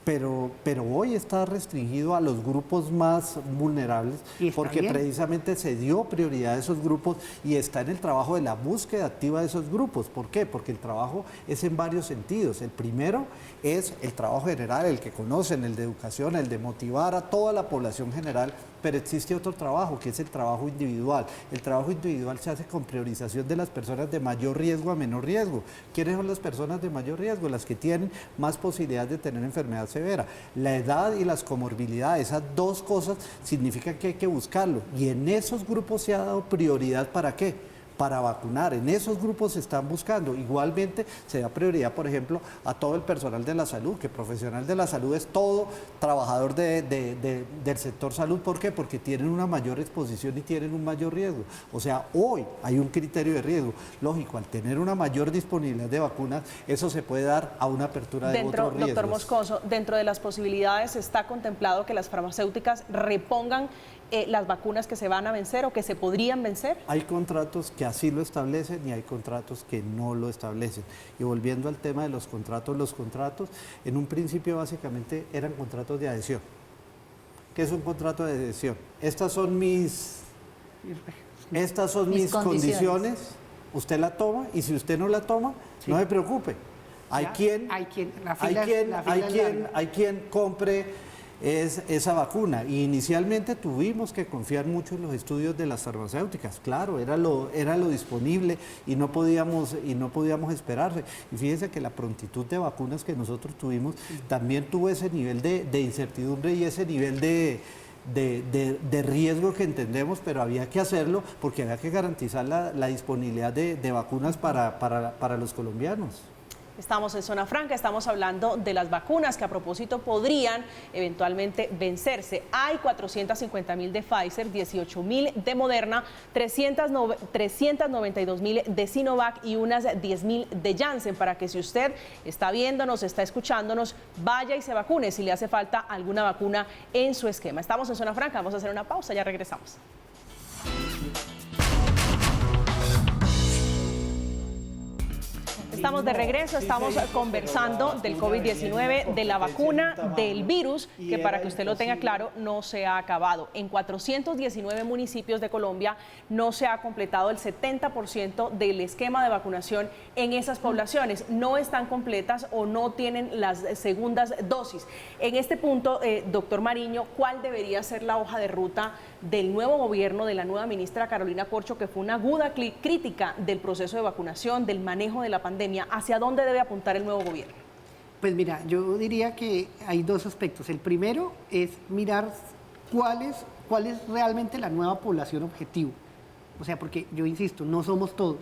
Pero hoy está restringido a los grupos más vulnerables porque precisamente se dio prioridad a esos grupos y está en el trabajo de la búsqueda activa de esos grupos. ¿Por qué? Porque el trabajo es en varios sentidos. El primero es el trabajo general, el que conocen, el de educación, el de motivar a toda la población general, pero existe otro trabajo que es el trabajo individual. El trabajo individual se hace con priorización de las personas de mayor riesgo a menor riesgo. ¿Quiénes son las personas de mayor riesgo? Las que tienen más posibilidades de tener enfermedad severa. La edad y las comorbilidades, esas dos cosas significan que hay que buscarlo. Y en esos grupos se ha dado prioridad, ¿para qué? Para vacunar. En esos grupos se están buscando. Igualmente se da prioridad, por ejemplo, a todo el personal de la salud, que profesional de la salud es todo trabajador del sector salud. ¿Por qué? Porque tienen una mayor exposición y tienen un mayor riesgo. O sea, hoy hay un criterio de riesgo. Lógico, al tener una mayor disponibilidad de vacunas, eso se puede dar a una apertura de otros riesgos. Doctor Moscoso, dentro de las posibilidades está contemplado que las farmacéuticas repongan las vacunas que se van a vencer o que se podrían vencer. Hay contratos que así lo establecen y hay contratos que no lo establecen. Y volviendo al tema de los contratos en un principio básicamente eran contratos de adhesión. ¿Qué es un contrato de adhesión? Estas son mis condiciones, usted la toma y si usted no la toma, no se preocupe. Hay quien compre esa vacuna. Y inicialmente tuvimos que confiar mucho en los estudios de las farmacéuticas, claro, era lo disponible y no podíamos esperarse. Y fíjense que la prontitud de vacunas que nosotros tuvimos también tuvo ese nivel de incertidumbre y ese nivel de riesgo que entendemos, pero había que hacerlo porque había que garantizar la disponibilidad de vacunas para los colombianos. Estamos en Zona Franca, estamos hablando de las vacunas que a propósito podrían eventualmente vencerse. Hay 450.000 de Pfizer, 18.000 de Moderna, 392.000 de Sinovac y unas 10.000 de Janssen, para que si usted está viéndonos, está escuchándonos, vaya y se vacune si le hace falta alguna vacuna en su esquema. Estamos en Zona Franca, vamos a hacer una pausa, ya regresamos. Estamos de regreso, estamos conversando del COVID-19, de la vacuna, del virus, que para que usted lo tenga claro, no se ha acabado. En 419 municipios de Colombia no se ha completado el 70% del esquema de vacunación en esas poblaciones. No están completas o no tienen las segundas dosis. En este punto, doctor Mariño, ¿cuál debería ser la hoja de ruta del nuevo gobierno, de la nueva ministra Carolina Corcho, que fue una aguda crítica del proceso de vacunación, del manejo de la pandemia? ¿Hacia dónde debe apuntar el nuevo gobierno? Pues mira, yo diría que hay dos aspectos. El primero es mirar cuál es realmente la nueva población objetivo. O sea, porque yo insisto, no somos todos.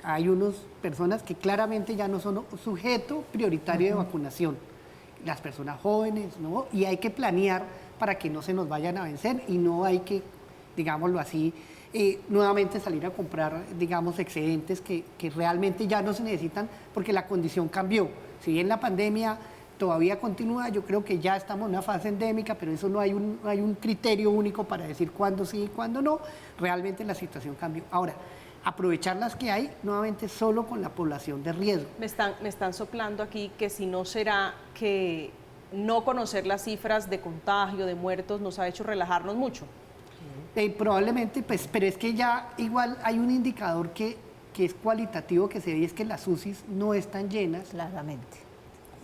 Hay unas personas que claramente ya no son sujeto prioritario de vacunación, las personas jóvenes, ¿no? Y hay que planear para que no se nos vayan a vencer y no hay que, digámoslo así, nuevamente salir a comprar, digamos, excedentes que realmente ya no se necesitan porque la condición cambió. Si bien la pandemia todavía continúa, yo creo que ya estamos en una fase endémica, pero eso no hay un criterio único para decir cuándo sí y cuándo no. Realmente la situación cambió. Ahora, aprovechar las que hay nuevamente solo con la población de riesgo. Me están soplando aquí que si no será que no conocer las cifras de contagio, de muertos, nos ha hecho relajarnos mucho. Probablemente, pues, pero es que ya igual hay un indicador que es cualitativo que se ve, y es que las UCIs no están llenas. Claramente.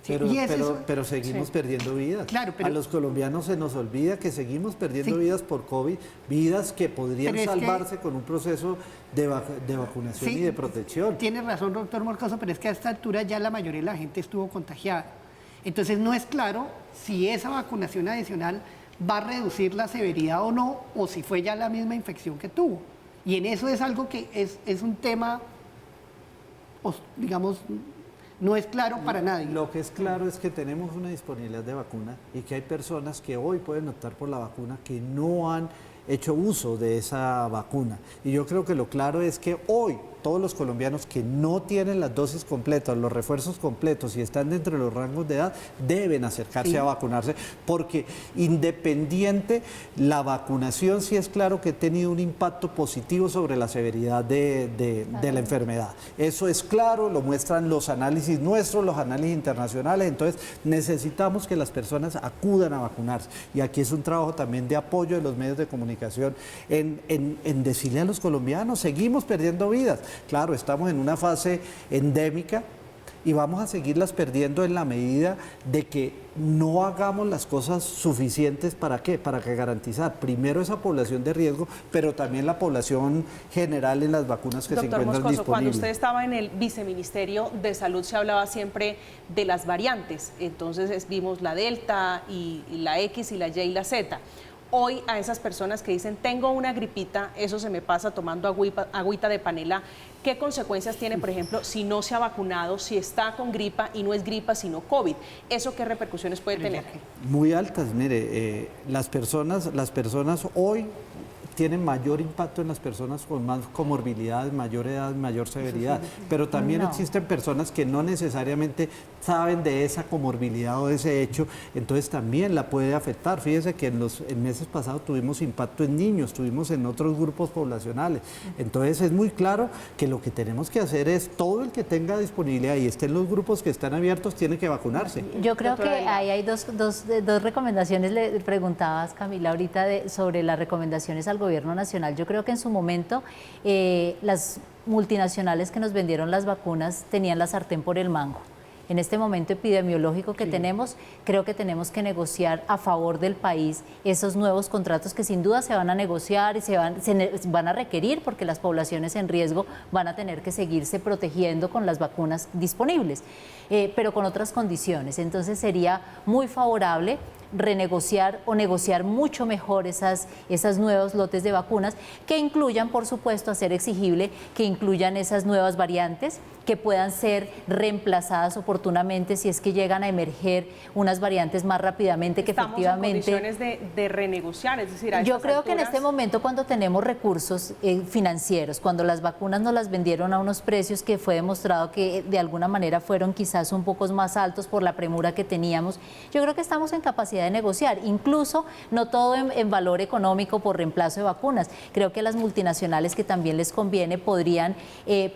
Sí, pero seguimos perdiendo vidas. Claro, pero, a los colombianos se nos olvida que seguimos perdiendo vidas por COVID, vidas que podrían salvarse con un proceso de vacunación y de protección. Tiene razón, doctor Moscoso, pero es que a esta altura ya la mayoría de la gente estuvo contagiada. Entonces no es claro si esa vacunación adicional va a reducir la severidad o no, o si fue ya la misma infección que tuvo. Y en eso es algo que es un tema, digamos, no es claro para nadie. Lo que es claro es que tenemos una disponibilidad de vacuna y que hay personas que hoy pueden optar por la vacuna que no han hecho uso de esa vacuna. Y yo creo que lo claro es que hoy todos los colombianos que no tienen las dosis completas, los refuerzos completos y están dentro de los rangos de edad, deben acercarse a vacunarse, porque independiente, la vacunación sí es claro que ha tenido un impacto positivo sobre la severidad de la enfermedad. Eso es claro, lo muestran los análisis nuestros, los análisis internacionales. Entonces necesitamos que las personas acudan a vacunarse. Y aquí es un trabajo también de apoyo de los medios de comunicación en decirle a los colombianos, seguimos perdiendo vidas. Claro, estamos en una fase endémica y vamos a seguirlas perdiendo en la medida de que no hagamos las cosas suficientes. ¿Para qué? Para que garantizar primero esa población de riesgo, pero también la población general en las vacunas que se encuentran disponibles. Cuando usted estaba en el Viceministerio de Salud se hablaba siempre de las variantes, entonces vimos la Delta y la X y la Y y la Z. Hoy a esas personas que dicen, tengo una gripita, eso se me pasa tomando agüita de panela, ¿qué consecuencias tiene, por ejemplo, si no se ha vacunado, si está con gripa y no es gripa, sino COVID? ¿Eso qué repercusiones puede tener? Muy altas, mire, las personas hoy tienen mayor impacto en las personas con más comorbilidades, mayor edad, mayor severidad, pero también existen personas que no necesariamente saben de esa comorbilidad o de ese hecho, entonces también la puede afectar. Fíjese que en meses pasados tuvimos impacto en niños, tuvimos en otros grupos poblacionales, entonces es muy claro que lo que tenemos que hacer es todo el que tenga disponibilidad y esté en los grupos que están abiertos tiene que vacunarse. Yo creo que ahí hay dos recomendaciones. Le preguntabas, Camila, ahorita sobre las recomendaciones al gobierno nacional. Yo creo que en su momento las multinacionales que nos vendieron las vacunas tenían la sartén por el mango. En este momento epidemiológico que tenemos, creo que tenemos que negociar a favor del país esos nuevos contratos que sin duda se van a negociar y se van a requerir, porque las poblaciones en riesgo van a tener que seguirse protegiendo con las vacunas disponibles, pero con otras condiciones. Entonces sería muy favorable renegociar o negociar mucho mejor esas nuevos lotes de vacunas que incluyan, por supuesto, hacer exigible que incluyan esas nuevas variantes, que puedan ser reemplazadas oportunamente si es que llegan a emerger unas variantes más rápidamente, que efectivamente... Estamos en condiciones de renegociar, es decir, yo creo que en este momento, cuando tenemos recursos financieros, cuando las vacunas nos las vendieron a unos precios que fue demostrado que de alguna manera fueron quizás un poco más altos por la premura que teníamos, yo creo que estamos en capacidad de negociar, incluso no todo en valor económico por reemplazo de vacunas. Creo que a las multinacionales, que también les conviene, podrían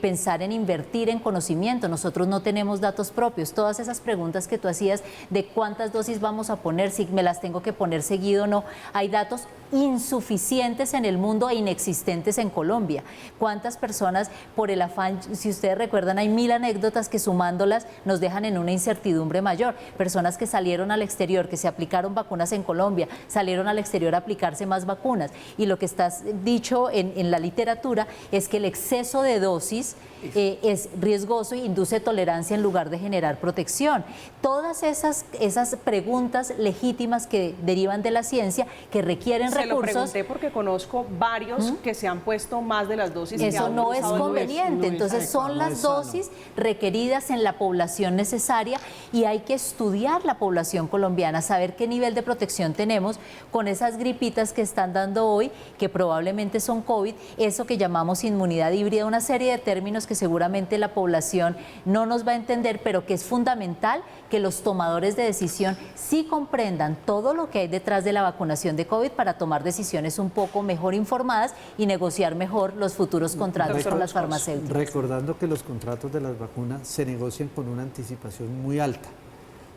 pensar en invertir en conocimiento. Nosotros no tenemos datos propios. Todas esas preguntas que tú hacías de cuántas dosis vamos a poner, si me las tengo que poner seguido o no, hay datos insuficientes en el mundo e inexistentes en Colombia. ¿Cuántas personas, por el afán, si ustedes recuerdan, hay 1000 anécdotas que sumándolas nos dejan en una incertidumbre mayor? Personas que salieron al exterior, que se aplicaron aplicaron vacunas en Colombia, salieron al exterior a aplicarse más vacunas. Y lo que está dicho en la literatura es que el exceso de dosis es riesgoso e induce tolerancia en lugar de generar protección. Todas esas preguntas legítimas que derivan de la ciencia, que requieren recursos. Se lo pregunté porque conozco varios que se han puesto más de las dosis. Eso no es conveniente. Entonces son las dosis requeridas en la población necesaria y hay que estudiar la población colombiana, saber qué nivel de protección tenemos con esas gripitas que están dando hoy, que probablemente son COVID, eso que llamamos inmunidad híbrida, una serie de términos que seguramente la población no nos va a entender, pero que es fundamental que los tomadores de decisión sí comprendan todo lo que hay detrás de la vacunación de COVID para tomar decisiones un poco mejor informadas y negociar mejor los futuros contratos con las farmacéuticas. Recordando que los contratos de las vacunas se negocian con una anticipación muy alta.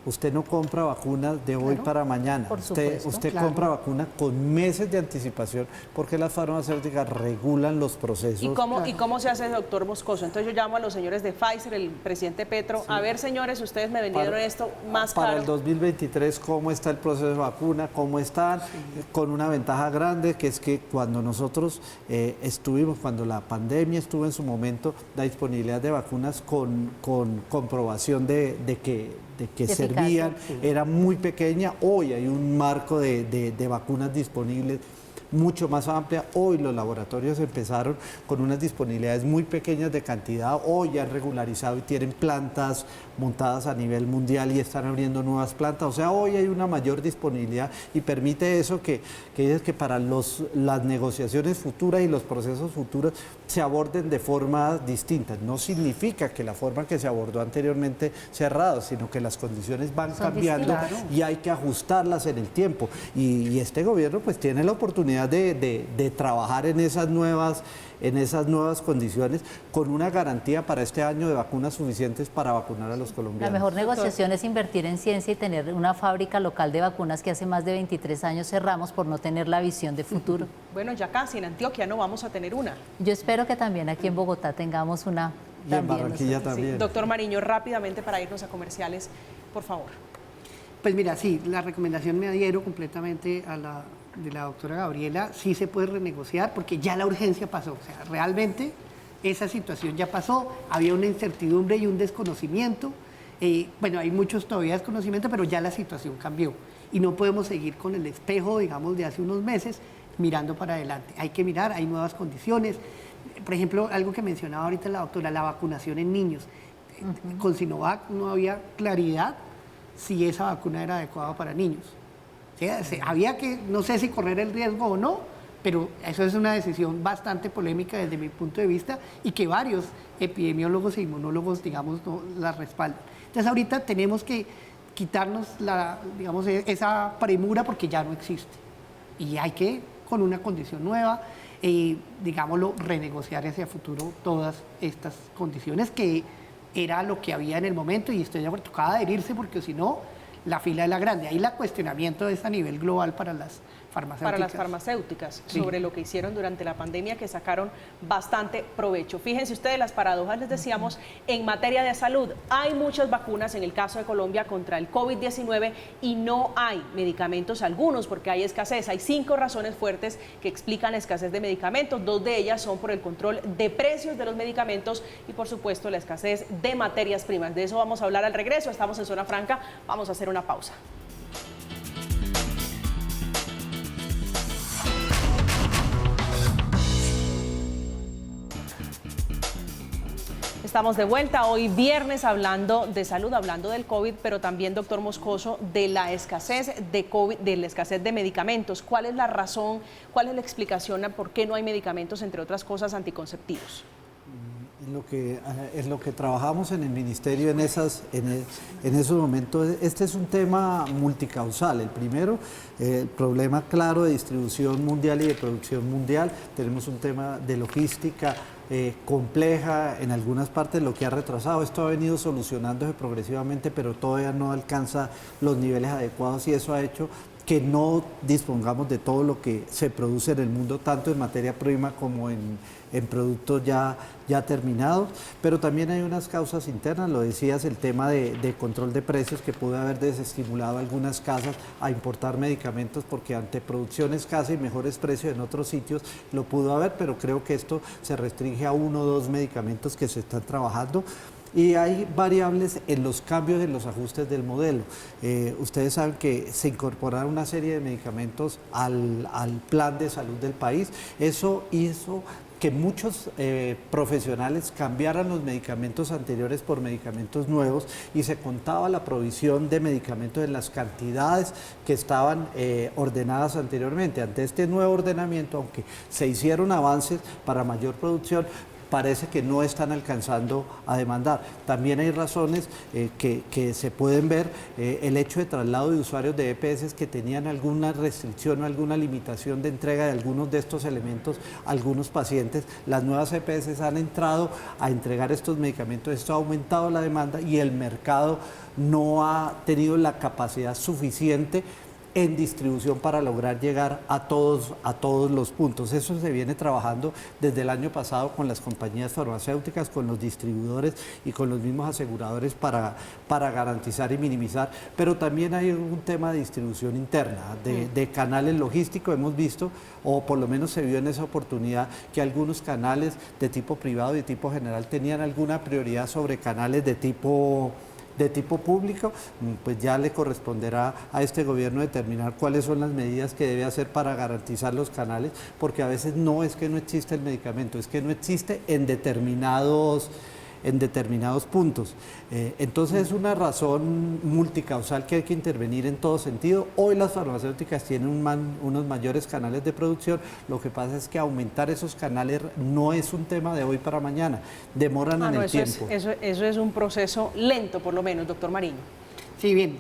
Usted no compra vacunas de hoy para mañana. Usted compra vacuna con meses de anticipación porque las farmacéuticas regulan los procesos. ¿Y cómo se hace, doctor Moscoso? Entonces yo llamo a los señores de Pfizer, el presidente Petro, sí. A ver, señores, ustedes me vendieron esto más caro. Para el 2023, ¿cómo está el proceso de vacuna? ¿Cómo están? Sí. Con una ventaja grande, que es que cuando nosotros cuando la pandemia estuvo en su momento, la disponibilidad de vacunas con comprobación de que servían, era muy pequeña. Hoy hay un marco de vacunas disponibles mucho más amplia. Hoy los laboratorios empezaron con unas disponibilidades muy pequeñas de cantidad, hoy han regularizado y tienen plantas montadas a nivel mundial y están abriendo nuevas plantas, o sea, hoy hay una mayor disponibilidad y permite eso que dices que para las negociaciones futuras y los procesos futuros se aborden de formas distintas. No significa que la forma que se abordó anteriormente sea errada, sino que las condiciones van cambiando y hay que ajustarlas en el tiempo. Y este gobierno pues tiene la oportunidad de trabajar en esas nuevas condiciones con una garantía para este año de vacunas suficientes para vacunar a los colombianos. La mejor negociación es invertir en ciencia y tener una fábrica local de vacunas que hace más de 23 años cerramos por no tener la visión de futuro. Bueno, ya casi en Antioquia no vamos a tener una. Yo espero que también aquí en Bogotá tengamos una. Y en Barranquilla también. Sí. Doctor Mariño, rápidamente para irnos a comerciales, por favor. Pues mira, sí, la recomendación me adhiero completamente a la de la doctora Gabriela. Sí se puede renegociar porque ya la urgencia pasó, o sea, realmente esa situación ya pasó, había una incertidumbre y un desconocimiento, bueno, hay muchos todavía desconocimiento, pero ya la situación cambió y no podemos seguir con el espejo, digamos, de hace unos meses mirando para adelante. Hay que mirar, hay nuevas condiciones. Por ejemplo, algo que mencionaba ahorita la doctora, la vacunación en niños. Con Sinovac no había claridad si esa vacuna era adecuada para niños. O sea, había que, no sé si correr el riesgo o no, pero eso es una decisión bastante polémica desde mi punto de vista y que varios epidemiólogos e inmunólogos, digamos, no la respaldan. Entonces ahorita tenemos que quitarnos digamos, esa premura porque ya no existe. Y hay que, con una condición nueva, digámoslo, renegociar hacia futuro todas estas condiciones que era lo que había en el momento y estoy de acuerdo, tocaba adherirse porque si no, la fila era grande. Ahí la cuestionamiento es a nivel global para las farmacéuticas. Para las farmacéuticas, sí. Sobre lo que hicieron durante la pandemia, que sacaron bastante provecho. Fíjense ustedes, las paradojas, les decíamos, en materia de salud, hay muchas vacunas en el caso de Colombia contra el COVID-19 y no hay medicamentos algunos porque hay escasez. Hay 5 razones fuertes que explican la escasez de medicamentos. 2 de ellas son por el control de precios de los medicamentos y, por supuesto, la escasez de materias primas. De eso vamos a hablar al regreso. Estamos en Zona Franca. Vamos a hacer una pausa. Estamos de vuelta hoy viernes hablando de salud, hablando del COVID, pero también, doctor Moscoso, de la escasez de COVID, de la escasez de medicamentos. ¿Cuál es la razón, cuál es la explicación a por qué no hay medicamentos, entre otras cosas, anticonceptivos? Es lo que trabajamos en el ministerio en esos momentos. Este es un tema multicausal. El primero, el problema claro de distribución mundial y de producción mundial. Tenemos un tema de logística compleja en algunas partes, lo que ha retrasado. Esto ha venido solucionándose progresivamente, pero todavía no alcanza los niveles adecuados y eso ha hecho que no dispongamos de todo lo que se produce en el mundo, tanto en materia prima como en productos ya terminados, pero también hay unas causas internas, lo decías, el tema de control de precios que pudo haber desestimulado a algunas casas a importar medicamentos porque ante producción escasa y mejores precios en otros sitios lo pudo haber, pero creo que esto se restringe a 1 o 2 medicamentos que se están trabajando. Y hay variables en los cambios, en los ajustes del modelo. Ustedes saben que se incorporaron una serie de medicamentos al plan de salud del país. Eso hizo que muchos profesionales cambiaran los medicamentos anteriores por medicamentos nuevos y se contaba la provisión de medicamentos en las cantidades que estaban ordenadas anteriormente. Ante este nuevo ordenamiento, aunque se hicieron avances para mayor producción, parece que no están alcanzando a demandar. También hay razones que se pueden ver, el hecho de traslado de usuarios de EPS que tenían alguna restricción o alguna limitación de entrega de algunos de estos elementos a algunos pacientes. Las nuevas EPS han entrado a entregar estos medicamentos, esto ha aumentado la demanda y el mercado no ha tenido la capacidad suficiente en distribución para lograr llegar a todos los puntos. Eso se viene trabajando desde el año pasado con las compañías farmacéuticas, con los distribuidores y con los mismos aseguradores para garantizar y minimizar, pero también hay un tema de distribución interna, de canales logísticos. Hemos visto, o por lo menos se vio en esa oportunidad, que algunos canales de tipo privado y de tipo general tenían alguna prioridad sobre canales de tipo público. Pues ya le corresponderá a este gobierno determinar cuáles son las medidas que debe hacer para garantizar los canales, porque a veces no es que no existe el medicamento, es que no existe en determinados puntos. Entonces es una razón multicausal que hay que intervenir en todo sentido. Hoy las farmacéuticas tienen unos mayores canales de producción, lo que pasa es que aumentar esos canales no es un tema de hoy para mañana, demoran en el tiempo. Eso es un proceso lento, por lo menos, doctor Mariño. Sí, bien.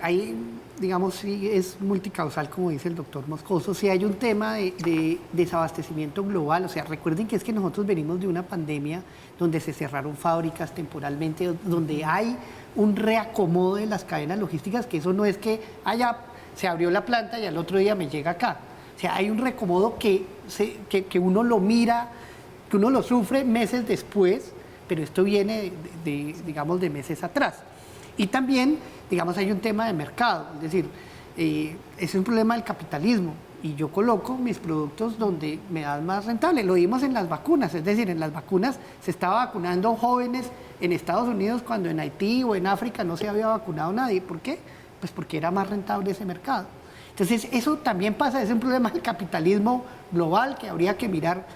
Ahí, digamos, sí es multicausal, como dice el doctor Moscoso. Sí hay un tema de desabastecimiento global. O sea, recuerden que es que nosotros venimos de una pandemia donde se cerraron fábricas temporalmente, donde hay un reacomodo de las cadenas logísticas, que eso no es que se abrió la planta y al otro día me llega acá. O sea, hay un reacomodo que uno lo mira, que uno lo sufre meses después, pero esto viene digamos, de meses atrás. Y también, digamos, hay un tema de mercado, es decir, es un problema del capitalismo y yo coloco mis productos donde me dan más rentable. Lo vimos en las vacunas, es decir, en las vacunas se estaba vacunando jóvenes en Estados Unidos cuando en Haití o en África no se había vacunado nadie. ¿Por qué? Pues porque era más rentable ese mercado. Entonces, eso también pasa, es un problema del capitalismo global que habría que mirar.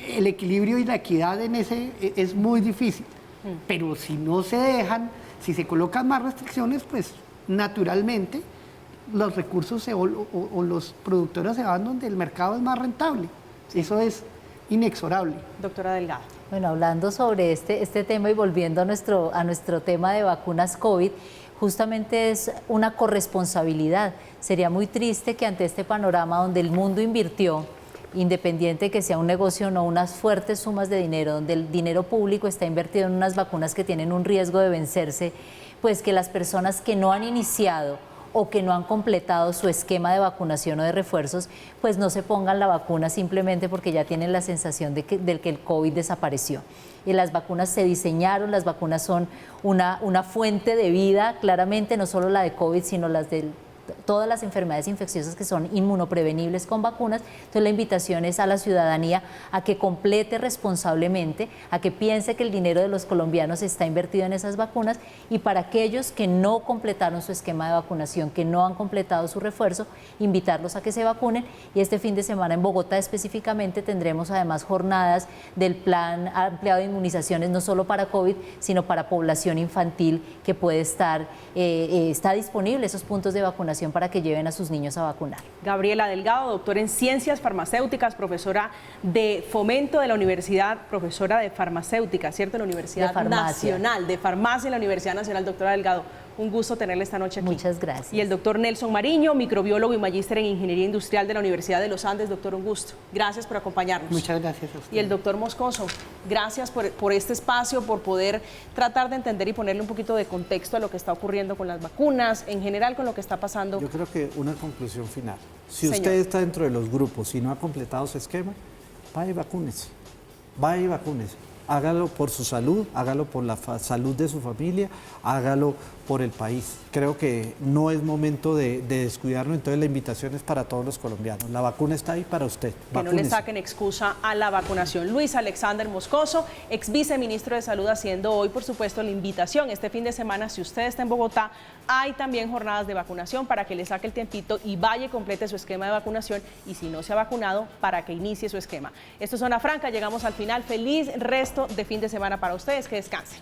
El equilibrio y la equidad en ese es muy difícil, pero si no se dejan, si se colocan más restricciones, pues naturalmente los recursos o los productores se van donde el mercado es más rentable. Eso es inexorable. Doctora Delgado. Bueno, hablando sobre este tema y volviendo a nuestro tema de vacunas COVID, justamente es una corresponsabilidad. Sería muy triste que ante este panorama donde el mundo invirtió, independiente que sea un negocio o no, unas fuertes sumas de dinero, donde el dinero público está invertido en unas vacunas que tienen un riesgo de vencerse, pues que las personas que no han iniciado o que no han completado su esquema de vacunación o de refuerzos, pues no se pongan la vacuna simplemente porque ya tienen la sensación de que el COVID desapareció. Y las vacunas se diseñaron, las vacunas son una fuente de vida, claramente, no solo la de COVID, sino las de todas las enfermedades infecciosas que son inmunoprevenibles con vacunas. Entonces la invitación es a la ciudadanía a que complete responsablemente, a que piense que el dinero de los colombianos está invertido en esas vacunas, y para aquellos que no completaron su esquema de vacunación, que no han completado su refuerzo, invitarlos a que se vacunen. Y este fin de semana en Bogotá específicamente tendremos además jornadas del plan ampliado de inmunizaciones, no solo para COVID, sino para población infantil que puede está disponible esos puntos de vacunación para que lleven a sus niños a vacunar. Gabriela Delgado, doctora en Ciencias Farmacéuticas, profesora de Fomento de la Universidad, profesora de Farmacéutica, ¿cierto? La Universidad Nacional de Farmacia en la Universidad Nacional. Doctora Delgado, un gusto tenerle esta noche aquí. Muchas gracias. Y el doctor Nelson Mariño, microbiólogo y magíster en Ingeniería Industrial de la Universidad de los Andes. Doctor, un gusto. Gracias por acompañarnos. Muchas gracias a usted. Y el doctor Moscoso, gracias por este espacio, por poder tratar de entender y ponerle un poquito de contexto a lo que está ocurriendo con las vacunas, en general con lo que está pasando. Yo creo que una conclusión final. Si Señor. usted está dentro de los grupos y no ha completado su esquema, vaya y vacúnese. Vaya y vacúnese. Hágalo por su salud, hágalo por la salud de su familia, hágalo por el país. Creo que no es momento de descuidarnos, entonces la invitación es para todos los colombianos. La vacuna está ahí para usted. Que no le saquen excusa a la vacunación. Luis Alexander Moscoso, ex viceministro de Salud, haciendo hoy, por supuesto, la invitación. Este fin de semana, si usted está en Bogotá, hay también jornadas de vacunación para que le saque el tiempito y vaya y complete su esquema de vacunación. Y si no se ha vacunado, para que inicie su esquema. Esto es Zona Franca, llegamos al final. Feliz resto de fin de semana para ustedes. Que descansen.